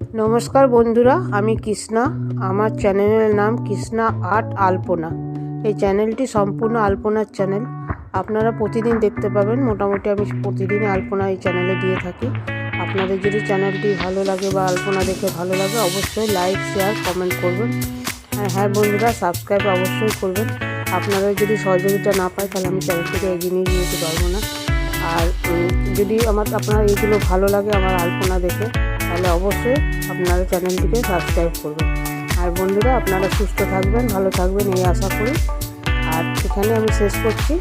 नमस्कार बंधुरा आमी कृष्णा आमार चैनल नाम कृष्णा आर्ट आल्पना। এই চ্যানেলটি সম্পূর্ণ আলপনার চ্যানেল। আপনারা প্রতিদিন দেখতে পাবেন। মোটামুটি আমি প্রতিদিন আলপনা এই চ্যানেলে দিয়ে থাকি। আপনাদের যদি চ্যানেলটি ভালো লাগে বা আলপনা দেখে ভালো লাগে অবশ্যই লাইক শেয়ার কমেন্ট করবেন। আর হ্যাঁ বন্ধুরা, সাবস্ক্রাইব অবশ্যই করবেন। আপনাদের যদি সহযোগিতা না পাই তাহলে আমি চ্যানেলটিকে এগিয়ে নিয়ে যেতে পারবো না। আর যদি আপনার এইগুলো ভালো লাগে আমার আলপনা দেখে তাহলে অবশ্যই আপনারা চ্যানেলটিকে সাবস্ক্রাইব করবেন। আর বন্ধুরা, আপনারা সুস্থ থাকবেন, ভালো থাকবেন এই আশা করি। আর এখানে আমি শেষ করছি।